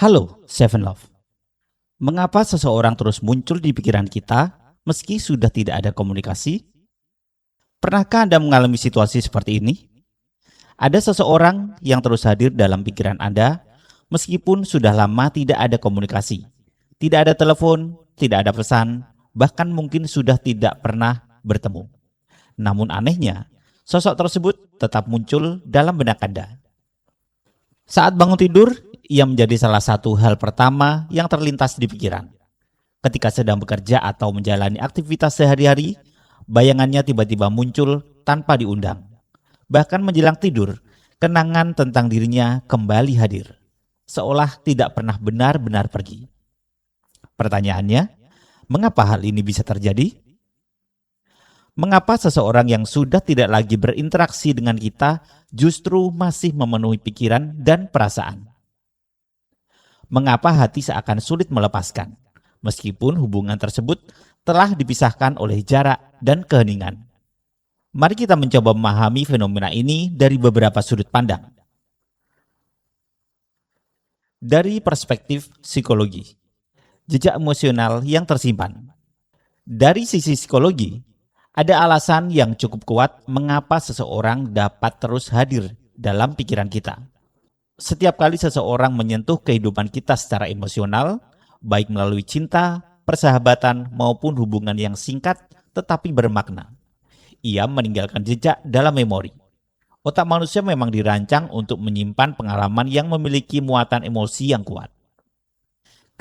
Halo, Seven Love. Mengapa seseorang terus muncul di pikiran kita meski sudah tidak ada komunikasi? Pernahkah Anda mengalami situasi seperti ini? Ada seseorang yang terus hadir dalam pikiran Anda meskipun sudah lama tidak ada komunikasi. Tidak ada telepon, tidak ada pesan, bahkan mungkin sudah tidak pernah bertemu. Namun anehnya, sosok tersebut tetap muncul dalam benak Anda. Saat bangun tidur, ia menjadi salah satu hal pertama yang terlintas di pikiran. Ketika sedang bekerja atau menjalani aktivitas sehari-hari, bayangannya tiba-tiba muncul tanpa diundang. Bahkan menjelang tidur, kenangan tentang dirinya kembali hadir, seolah tidak pernah benar-benar pergi. Pertanyaannya, mengapa hal ini bisa terjadi? Mengapa seseorang yang sudah tidak lagi berinteraksi dengan kita justru masih memenuhi pikiran dan perasaan? Mengapa hati seakan sulit melepaskan, meskipun hubungan tersebut telah dipisahkan oleh jarak dan keheningan? Mari kita mencoba memahami fenomena ini dari beberapa sudut pandang. Dari perspektif psikologi, jejak emosional yang tersimpan. Dari sisi psikologi, ada alasan yang cukup kuat mengapa seseorang dapat terus hadir dalam pikiran kita. Setiap kali seseorang menyentuh kehidupan kita secara emosional, baik melalui cinta, persahabatan, maupun hubungan yang singkat tetapi bermakna, ia meninggalkan jejak dalam memori. Otak manusia memang dirancang untuk menyimpan pengalaman yang memiliki muatan emosi yang kuat.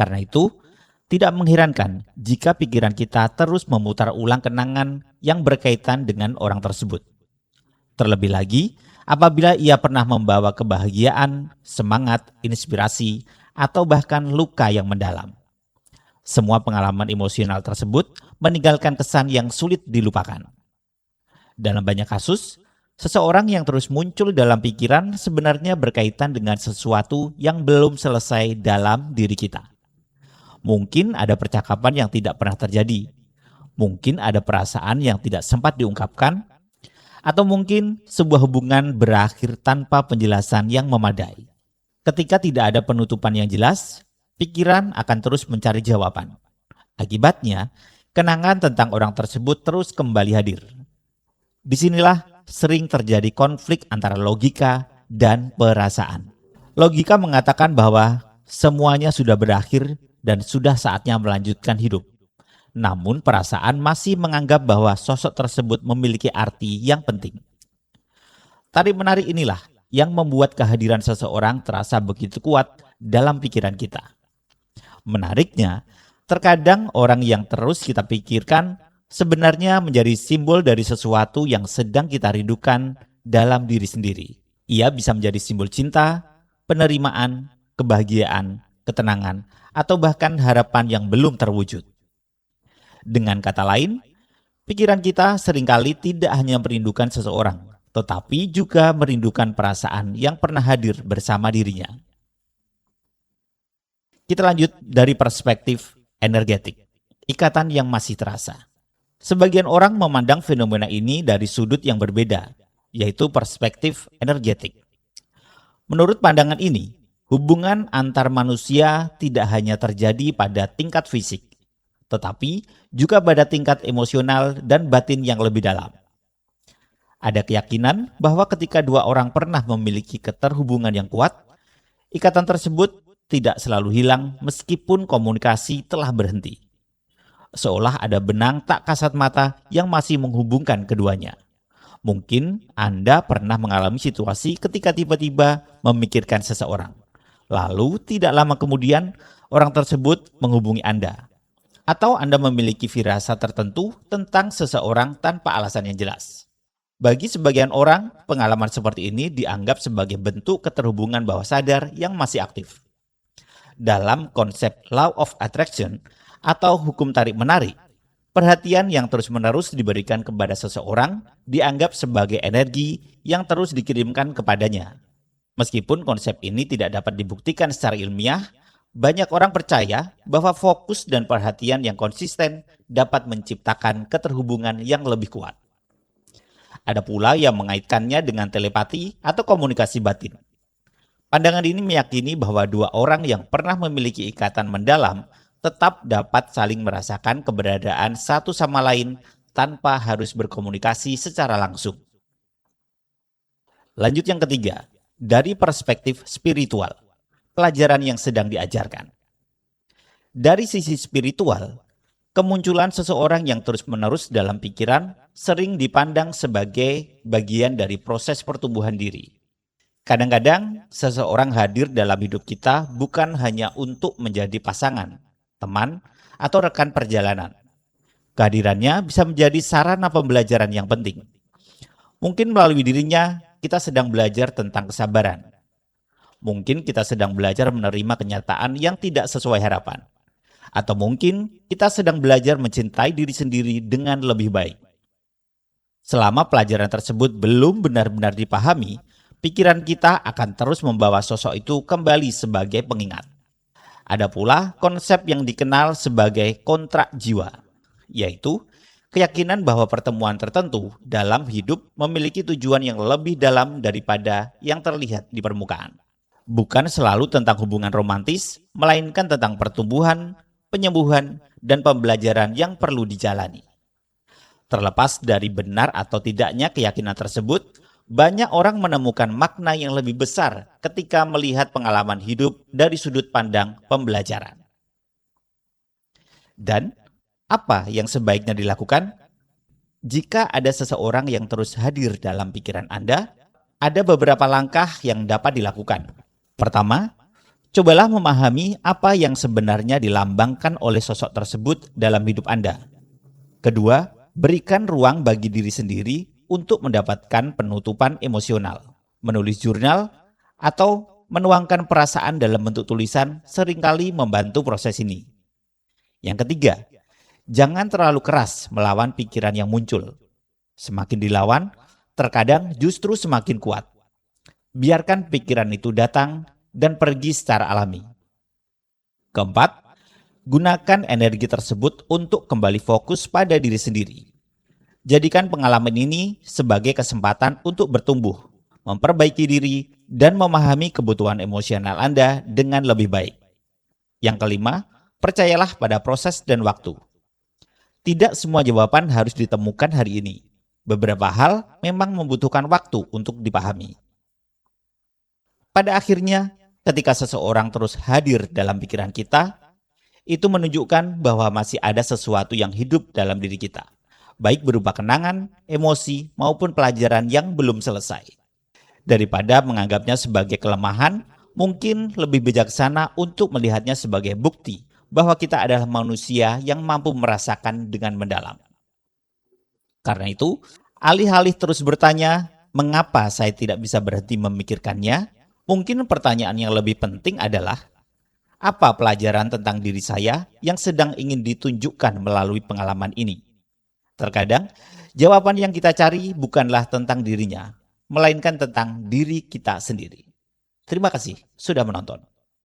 Karena itu, tidak mengherankan jika pikiran kita terus memutar ulang kenangan yang berkaitan dengan orang tersebut. Terlebih lagi, apabila ia pernah membawa kebahagiaan, semangat, inspirasi, atau bahkan luka yang mendalam. Semua pengalaman emosional tersebut meninggalkan kesan yang sulit dilupakan. Dalam banyak kasus, seseorang yang terus muncul dalam pikiran sebenarnya berkaitan dengan sesuatu yang belum selesai dalam diri kita. Mungkin ada percakapan yang tidak pernah terjadi, mungkin ada perasaan yang tidak sempat diungkapkan, atau mungkin sebuah hubungan berakhir tanpa penjelasan yang memadai. Ketika tidak ada penutupan yang jelas, pikiran akan terus mencari jawaban. Akibatnya, kenangan tentang orang tersebut terus kembali hadir. Disinilah sering terjadi konflik antara logika dan perasaan. Logika mengatakan bahwa semuanya sudah berakhir dan sudah saatnya melanjutkan hidup. Namun perasaan masih menganggap bahwa sosok tersebut memiliki arti yang penting. Tarik-menarik inilah yang membuat kehadiran seseorang terasa begitu kuat dalam pikiran kita. Menariknya, terkadang orang yang terus kita pikirkan sebenarnya menjadi simbol dari sesuatu yang sedang kita rindukan dalam diri sendiri. Ia bisa menjadi simbol cinta, penerimaan, kebahagiaan, ketenangan, atau bahkan harapan yang belum terwujud. Dengan kata lain, pikiran kita seringkali tidak hanya merindukan seseorang, tetapi juga merindukan perasaan yang pernah hadir bersama dirinya. Kita lanjut dari perspektif energetik, ikatan yang masih terasa. Sebagian orang memandang fenomena ini dari sudut yang berbeda, yaitu perspektif energetik. Menurut pandangan ini, hubungan antar manusia tidak hanya terjadi pada tingkat fisik, tetapi juga pada tingkat emosional dan batin yang lebih dalam. Ada keyakinan bahwa ketika dua orang pernah memiliki keterhubungan yang kuat, ikatan tersebut tidak selalu hilang meskipun komunikasi telah berhenti. Seolah ada benang tak kasat mata yang masih menghubungkan keduanya. Mungkin Anda pernah mengalami situasi ketika tiba-tiba memikirkan seseorang. Lalu tidak lama kemudian orang tersebut menghubungi Anda. Atau Anda memiliki firasat tertentu tentang seseorang tanpa alasan yang jelas. Bagi sebagian orang, pengalaman seperti ini dianggap sebagai bentuk keterhubungan bawah sadar yang masih aktif. Dalam konsep Law of Attraction atau hukum tarik-menarik, perhatian yang terus-menerus diberikan kepada seseorang dianggap sebagai energi yang terus dikirimkan kepadanya. Meskipun konsep ini tidak dapat dibuktikan secara ilmiah, banyak orang percaya bahwa fokus dan perhatian yang konsisten dapat menciptakan keterhubungan yang lebih kuat. Ada pula yang mengaitkannya dengan telepati atau komunikasi batin. Pandangan ini meyakini bahwa dua orang yang pernah memiliki ikatan mendalam tetap dapat saling merasakan keberadaan satu sama lain tanpa harus berkomunikasi secara langsung. Lanjut yang ketiga, dari perspektif spiritual, pelajaran yang sedang diajarkan. Dari sisi spiritual, kemunculan seseorang yang terus-menerus dalam pikiran sering dipandang sebagai bagian dari proses pertumbuhan diri. Kadang-kadang, seseorang hadir dalam hidup kita bukan hanya untuk menjadi pasangan, teman, atau rekan perjalanan. Kehadirannya bisa menjadi sarana pembelajaran yang penting. Mungkin melalui dirinya, kita sedang belajar tentang kesabaran. Mungkin kita sedang belajar menerima kenyataan yang tidak sesuai harapan. Atau mungkin kita sedang belajar mencintai diri sendiri dengan lebih baik. Selama pelajaran tersebut belum benar-benar dipahami, pikiran kita akan terus membawa sosok itu kembali sebagai pengingat. Ada pula konsep yang dikenal sebagai kontrak jiwa, yaitu keyakinan bahwa pertemuan tertentu dalam hidup memiliki tujuan yang lebih dalam daripada yang terlihat di permukaan. Bukan selalu tentang hubungan romantis, melainkan tentang pertumbuhan, penyembuhan, dan pembelajaran yang perlu dijalani. Terlepas dari benar atau tidaknya keyakinan tersebut, banyak orang menemukan makna yang lebih besar ketika melihat pengalaman hidup dari sudut pandang pembelajaran. Dan apa yang sebaiknya dilakukan? Jika ada seseorang yang terus hadir dalam pikiran Anda, ada beberapa langkah yang dapat dilakukan. Pertama, cobalah memahami apa yang sebenarnya dilambangkan oleh sosok tersebut dalam hidup Anda. Kedua, berikan ruang bagi diri sendiri untuk mendapatkan penutupan emosional. Menulis jurnal atau menuangkan perasaan dalam bentuk tulisan seringkali membantu proses ini. Yang ketiga, jangan terlalu keras melawan pikiran yang muncul. Semakin dilawan, terkadang justru semakin kuat. Biarkan pikiran itu datang dan pergi secara alami. Keempat, gunakan energi tersebut untuk kembali fokus pada diri sendiri. Jadikan pengalaman ini sebagai kesempatan untuk bertumbuh, memperbaiki diri, dan memahami kebutuhan emosional Anda dengan lebih baik. Yang kelima, percayalah pada proses dan waktu. Tidak semua jawaban harus ditemukan hari ini. Beberapa hal memang membutuhkan waktu untuk dipahami. Pada akhirnya, ketika seseorang terus hadir dalam pikiran kita, itu menunjukkan bahwa masih ada sesuatu yang hidup dalam diri kita, baik berupa kenangan, emosi, maupun pelajaran yang belum selesai. Daripada menganggapnya sebagai kelemahan, mungkin lebih bijaksana untuk melihatnya sebagai bukti bahwa kita adalah manusia yang mampu merasakan dengan mendalam. Karena itu, alih-alih terus bertanya, mengapa saya tidak bisa berhenti memikirkannya? Mungkin pertanyaan yang lebih penting adalah, apa pelajaran tentang diri saya yang sedang ingin ditunjukkan melalui pengalaman ini? Terkadang, jawaban yang kita cari bukanlah tentang dirinya, melainkan tentang diri kita sendiri. Terima kasih sudah menonton.